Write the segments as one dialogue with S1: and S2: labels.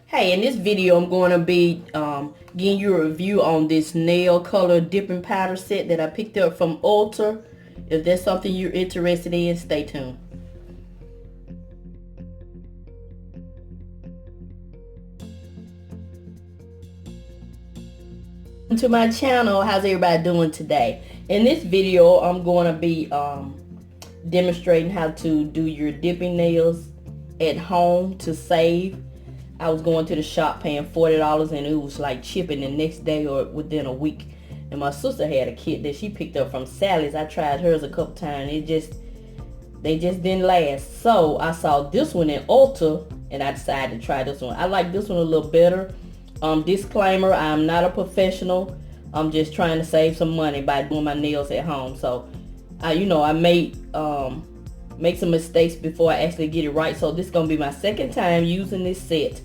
S1: Hey, in this video I'm going to be giving you a review on this nail color dipping powder set that I picked up from Ulta. If that's something you're interested in, stay tuned. To my channel, how's everybody doing today? In this video I'm going to be demonstrating how to do your dipping nails at home to save. I was going to the shop paying $40 and it was like chipping the next day or within a week. And my sister had a kit that she picked up from Sally's. I tried hers a couple times. They just didn't last. So I saw this one in Ulta and I decided to try this one. I like this one a little better. Disclaimer, I'm not a professional. I'm just trying to save some money by doing my nails at home. So I may make some mistakes before I actually get it right. So this is going to be my second time using this set.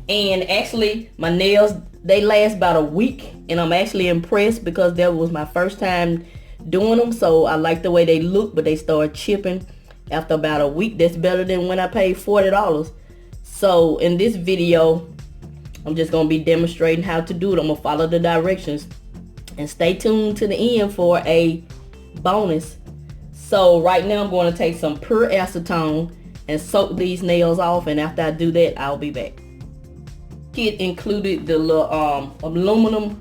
S1: And actually my nails, they last about a week, and I'm actually impressed because that was my first time doing them. So I like the way they look, but they start chipping after about a week. That's better than when I paid $40. So in this video I'm just going to be demonstrating how to do it. I'm going to follow the directions and stay tuned to the end for a bonus. So right now I'm going to take some pure acetone and soak these nails off, and after I do that I'll be back. Kit included the little aluminum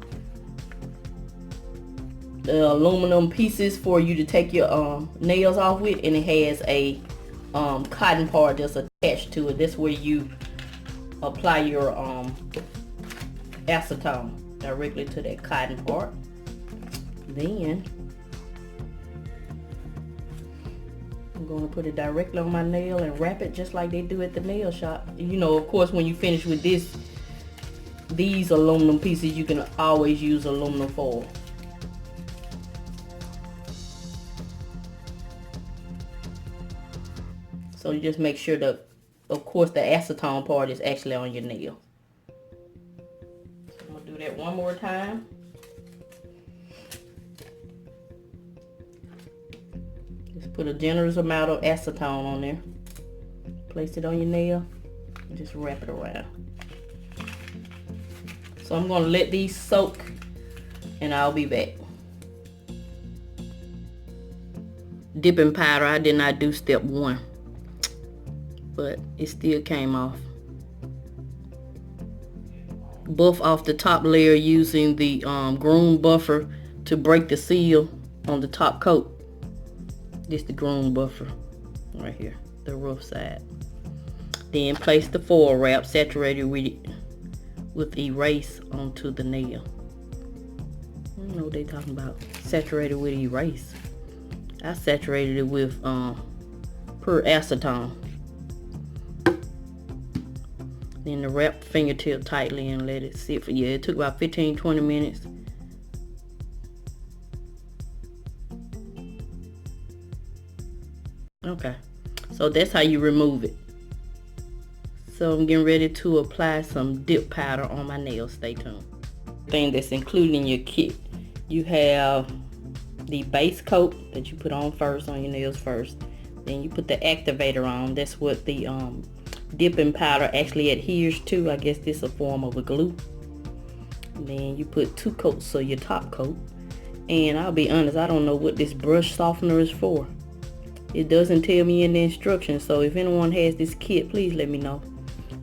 S1: pieces for you to take your nails off with, and it has a cotton part that's attached to it. That's where you apply your acetone directly to that cotton part. Then I'm going to put it directly on my nail and wrap it just like they do at the nail shop. Of course, when you finish with these aluminum pieces, you can always use aluminum foil. So you just make sure that, of course, the acetone part is actually on your nail. So I'm going to do that one more time. Just put a generous amount of acetone on there. Place it on your nail and just wrap it around. So I'm going to let these soak and I'll be back. Dipping powder, I did not do step 1, but it still came off. Buff off the top layer using the groom buffer to break the seal on the top coat. This is the groom buffer right here, the rough side. Then place the foil wrap saturated with erase onto the nail. I don't know what they talking about. Saturated with erase. I saturated it with pure acetone. Then the wrap fingertip tightly and let it sit for it took about 15-20 minutes. Okay, so that's how you remove it. So I'm getting ready to apply some dip powder on my nails. Stay tuned. Thing that's included in your kit, you have the base coat that you put on first on your nails first. Then you put the activator on. That's what the dipping powder actually adheres to. I guess this is a form of a glue. And then you put 2 coats of your top coat. And I'll be honest, I don't know what this brush softener is for. It doesn't tell me in the instructions, so if anyone has this kit, please let me know.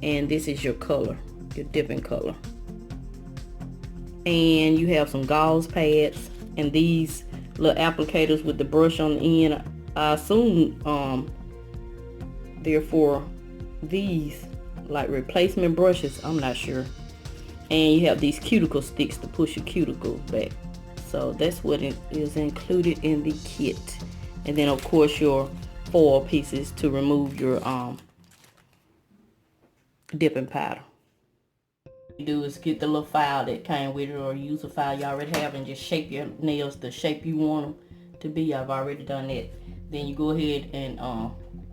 S1: And this is your color, your dipping color. And you have some gauze pads and these little applicators with the brush on the end. I assume they're for these like replacement brushes, I'm not sure. And you have these cuticle sticks to push your cuticles back. So that's what it is included in the kit. And then of course your foil pieces to remove your dipping powder. What you do is get the little file that came with it, or use a file you already have, and just shape your nails the shape you want them to be. I've already done that. Then you go ahead and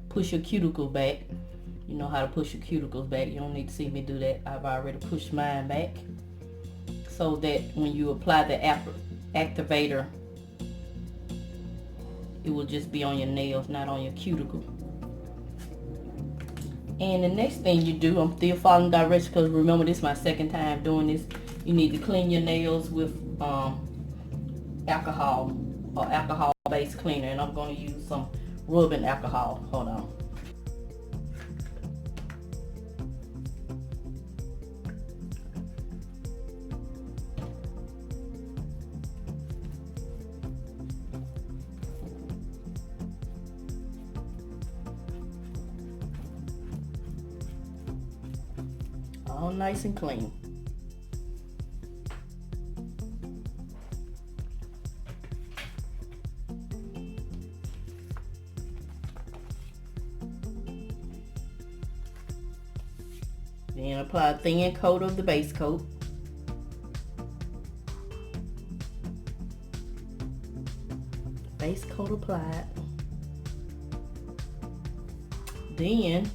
S1: push your cuticle back. You know how to push your cuticles back. You don't need to see me do that. I've already pushed mine back so that when you apply the activator, it will just be on your nails, not on your cuticle. And the next thing you do, I'm still following directions because remember this is my second time doing this. You need to clean your nails with alcohol or alcohol based cleaner, and I'm going to use some rubbing alcohol. Hold on. All nice and clean. Then apply a thin coat of the base coat. Base coat applied. Then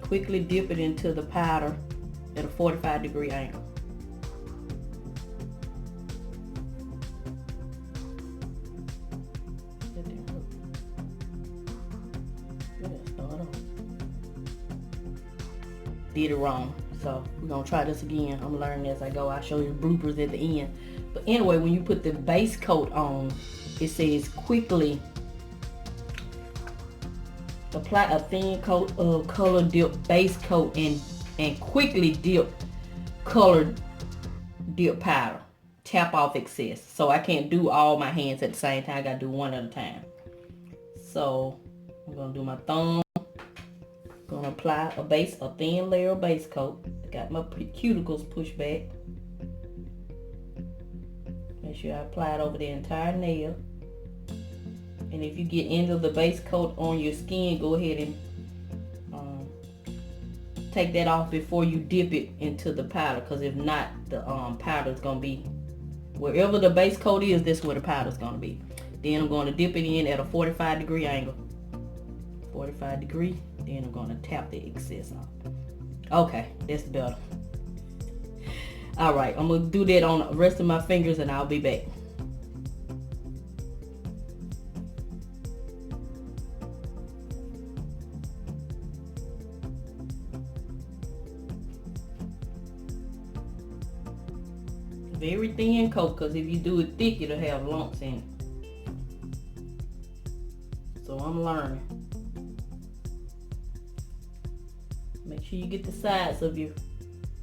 S1: quickly dip it into the powder at a 45-degree angle. Did it wrong, so we're gonna try this again. I'm learning as I go. I'll show you bloopers at the end. But anyway, when you put the base coat on, it says quickly apply a thin coat of color dip base coat and quickly dip colored dip powder. Tap off excess. So I can't do all my hands at the same time. I gotta do one at a time. So I'm gonna do my thumb. Gonna apply a thin layer of base coat. I got my cuticles pushed back. Make sure I apply it over the entire nail. And if you get into the base coat on your skin, go ahead and take that off before you dip it into the powder, because if not, the powder is going to be wherever the base coat is. That's where the powder is going to be. Then I'm going to dip it in at a 45-degree angle. 45 degree. Then I'm going to tap the excess off. Okay, that's better. All right, I'm going to do that on the rest of my fingers and I'll be back. Very thin coat, because if you do it thick, it'll have lumps in it. So I'm learning. Make sure you get the sides of your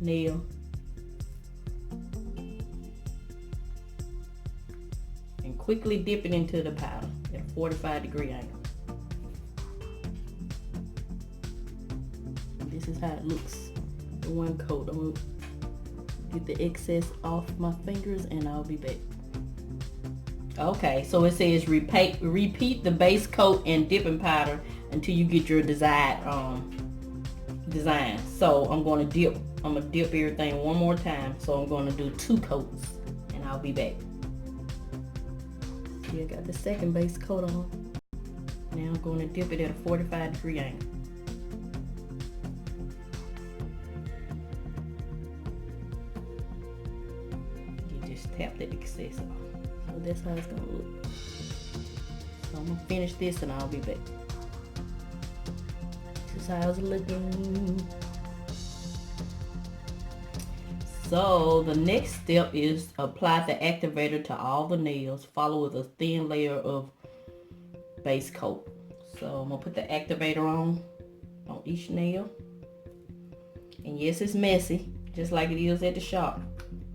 S1: nail. And quickly dip it into the powder at a 45-degree angle. And this is how it looks. The one coat. I'm gonna get the excess off my fingers and I'll be back. Okay, so it says repeat the base coat and dipping powder until you get your desired design. So I'm gonna dip everything one more time. So I'm gonna do 2 coats and I'll be back. See, I got the second base coat on. Now I'm gonna dip it at a 45-degree angle. Tap the excess off. So that's how it's gonna look. So I'm gonna finish this and I'll be back. This is how it's looking. So the next step is apply the activator to all the nails. Follow with a thin layer of base coat. So I'm gonna put the activator on each nail. And yes, it's messy, just like it is at the shop.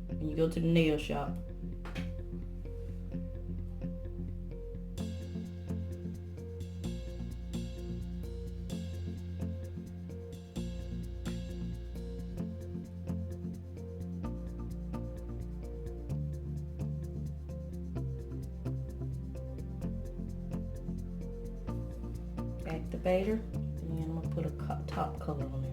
S1: When you go to the nail shop. Activator, and I'm gonna put a top color on there.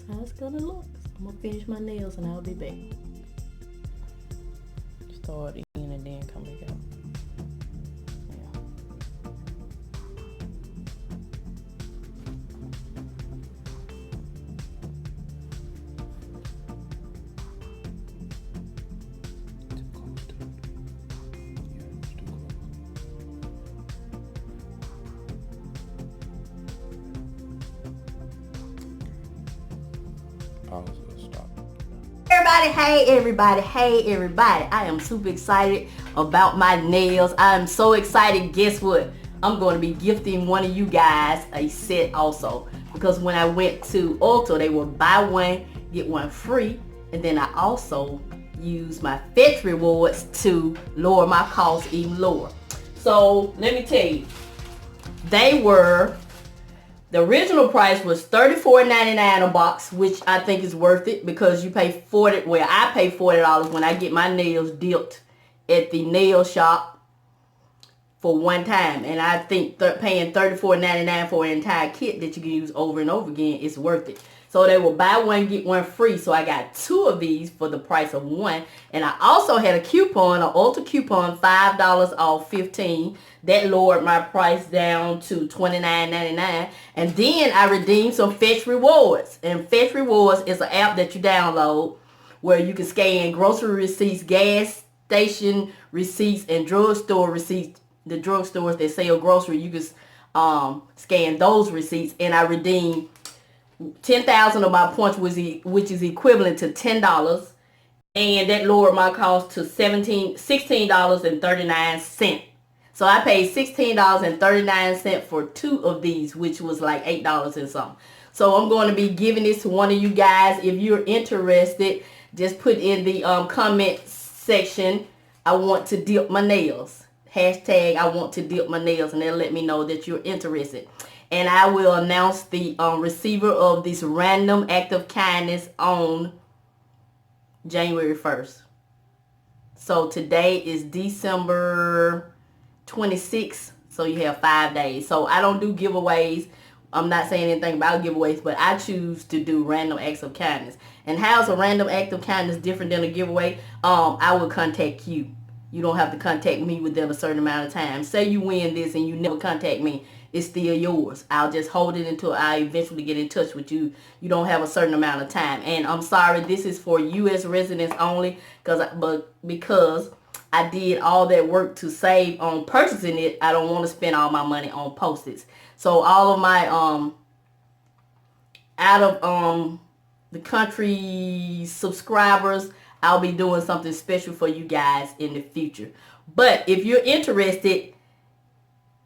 S1: how it's gonna look. I'm gonna finish my nails and I'll be back. Start in and then come back out. Hey everybody, I am super excited about my nails. I'm so excited. Guess what? I'm going to be gifting one of you guys a set also, because when I went to Ulta, they were buy one get one free, and then I also used my Fetch rewards to lower my costs even lower. So let me tell you, the original price was $34.99 a box, which I think is worth it because you pay $40. Well, I pay $40 when I get my nails dipped at the nail shop for one time, and I think paying $34.99 for an entire kit that you can use over and over again is worth it. So they will buy one get one free. So I got 2 of these for the price of 1, and I also had a coupon, an Ulta coupon, $5 off 15. That lowered my price down to $29.99. And then I redeemed some Fetch rewards. And Fetch rewards is an app that you download where you can scan grocery receipts, gas station receipts, and drugstore receipts. The drugstores that sell grocery, you can scan those receipts. And I redeemed 10,000 of my points, which is equivalent to $10. And that lowered my cost to $16.39. So I paid $16.39 for 2 of these, which was like $8 and something. So I'm going to be giving this to one of you guys. If you're interested, just put in the comment section, I want to dip my nails. Hashtag I want to dip my nails, and they'll let me know that you're interested. And I will announce the receiver of this random act of kindness on January 1st. So today is December 26th, so you have 5 days. So I don't do giveaways. I'm not saying anything about giveaways, but I choose to do random acts of kindness. And how's a random act of kindness different than a giveaway? I will contact you. You don't have to contact me within a certain amount of time. Say you win this and you never contact me, it's still yours. I'll just hold it until I eventually get in touch with you. You don't have a certain amount of time. And I'm sorry, this is for U.S. residents only, because I did all that work to save on purchasing it. I don't want to spend all my money on postage. So all of my out of the country subscribers, I'll be doing something special for you guys in the future. But if you're interested,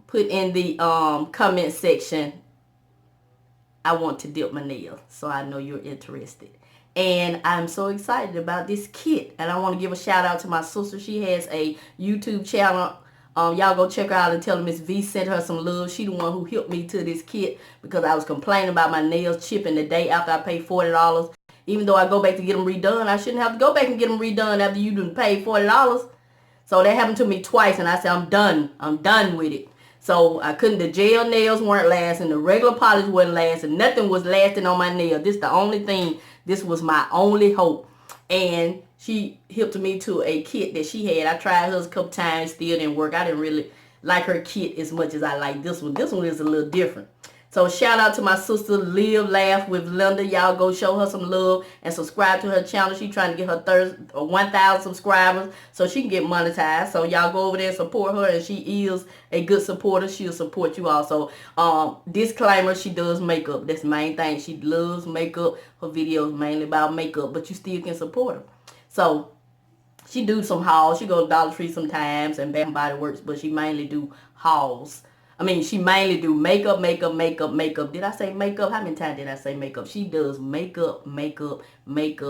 S1: put in the comment section, I want to dip my nails, so I know you're interested. And I'm so excited about this kit. And I want to give a shout out to my sister. She has a YouTube channel. Y'all go check her out and tell her Mrs Vee sent her some love. She the one who helped me to this kit because I was complaining about my nails chipping the day after I paid $40. Even though I go back to get them redone, I shouldn't have to go back and get them redone after you done paid $40. So that happened to me twice, and I said, I'm done. I'm done with it. So I couldn't, the gel nails weren't lasting, the regular polish wasn't lasting, nothing was lasting on my nail. This the only thing, this was my only hope. And she helped me to a kit that she had. I tried hers a couple times, still didn't work. I didn't really like her kit as much as I like this one. This one is a little different. So shout out to my sister, Live Laugh with Linda. Y'all go show her some love and subscribe to her channel. She's trying to get her 1,000 subscribers so she can get monetized. So y'all go over there and support her, and she is a good supporter. She'll support you also. Disclaimer, she does makeup. That's the main thing. She loves makeup. Her videos mainly about makeup, but you still can support her. So she do some hauls. She go to Dollar Tree sometimes and Bath & Body Works, but she mainly do hauls. I mean, she mainly do makeup. Did I say makeup? How many times did I say makeup? She does makeup. M-A-K-E-U-P,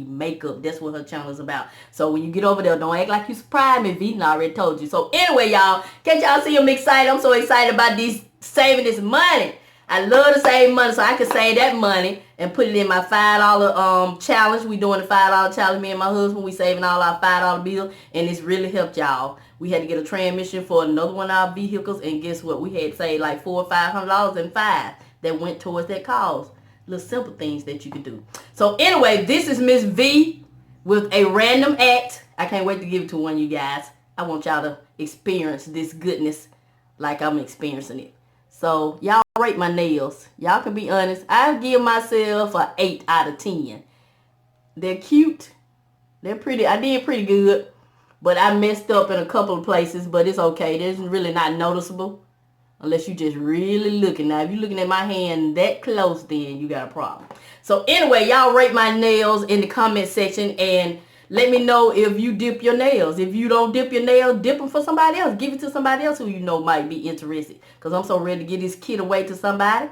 S1: makeup. That's what her channel is about. So when you get over there, don't act like you surprised me. Vee already told you. So anyway, y'all, can't y'all see I'm excited? I'm so excited about saving this money. I love to save money, so I can save that money and put it in my $5 challenge. We doing the $5 challenge. Me and my husband, we saving all our $5 bills, and it's really helped y'all. We had to get a transmission for another one of our vehicles, and guess what? We had saved like $400 or $500 in 5. that went towards that cause. Little simple things that you could do. So anyway, this is Miss V with a random act. I can't wait to give it to one of you guys. I want y'all to experience this goodness like I'm experiencing it. So y'all rate my nails. Y'all can be honest. I give myself an 8 out of 10. They're cute. They're pretty. I did pretty good. But I messed up in a couple of places. But it's okay. It's really not noticeable. Unless you just really looking. Now, if you're looking at my hand that close, then you got a problem. So anyway, y'all rate my nails in the comment section. And let me know if you dip your nails. If you don't dip your nails, dip them for somebody else. Give it to somebody else who you know might be interested. Because I'm so ready to get this kit away to somebody.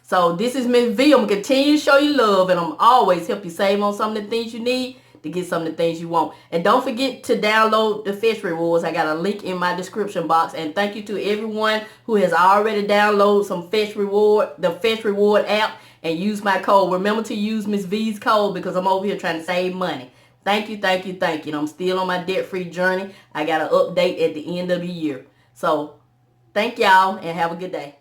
S1: So this is Miss V. I'm going to continue to show you love. And I'm always help you save on some of the things you need to get some of the things you want. And don't forget to download the Fetch Rewards. I got a link in my description box. And thank you to everyone who has already downloaded some Fetch Reward, the Fetch Reward app, and use my code. Remember to use Miss V's code because I'm over here trying to save money. Thank you, thank you, thank you. And I'm still on my debt-free journey. I got an update at the end of the year. So thank y'all and have a good day.